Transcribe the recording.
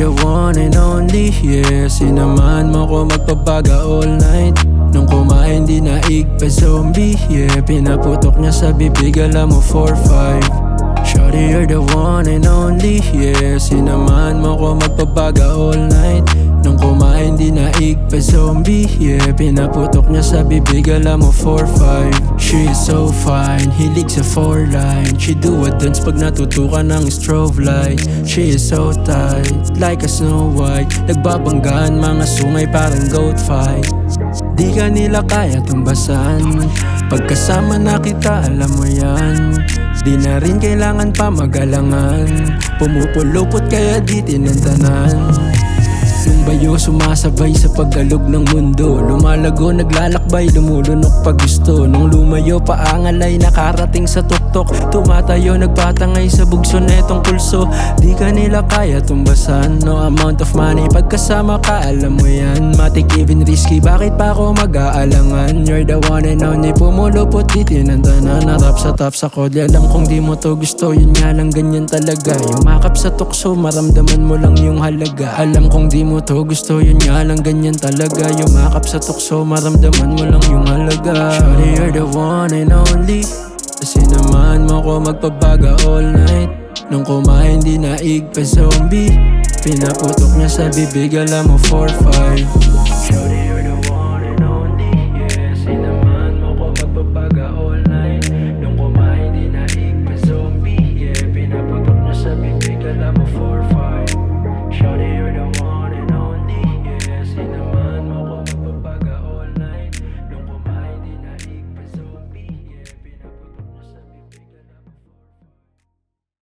the one and only, yeah. Sinamahan mo ko magpapaga all night. Nung kumain di naig pa zombie, yeah. Pinaputok niya sa bibig, alam mo 4-5. Shawty, you're the one and only, yeah. Sinamahan mo ko magpapaga all night. Nung kumain di naig pa zombie, yeah. Pinaputok niya sa bibig, alam mo 4-5. She is so fine, hilig sa 4-line. She do a dance pag natutukan ng strobe light. She is so tight, like a Snow White. Nagbabanggaan mga sungay parang goat fight. Di ka nila kaya tumbasan. Pagkasama na kita, alam mo yan. Di na rin kailangan pa magalangan. Pumupulupot kaya di tinantanan. Yung bayo sumasabay sa paggalog ng mundo. Lumalago, naglalakbay, lumulunok pag gusto. Nung lumayo, paangalay, nakarating sa tuktok. Tumatayo, nagpatangay sa bugso netong pulso. Di ka nila kaya tumbasan. No amount of money, pagkasama ka, alam mo yan. Matik even risky, bakit pa ako mag-aalangan? You're the one and only, pumulupot, di tinantanan. Narap sa top sa kodya, alam kong di mo to gusto. Yun nga lang, ganyan talaga. Yumakap sa tukso, maramdaman mo lang yung halaga. Alam kong di mo to gusto, yun nga lang, ganyan talaga. Yumakap sa tukso, maramdaman mo lang yung halaga. Shawty, you're the one and only. Sinamahan mo ko magpapaga all night. Nung kumain di naig pa zombie. Pinaputok niya sa bibig, alam mo 4-5. Shawty, you're the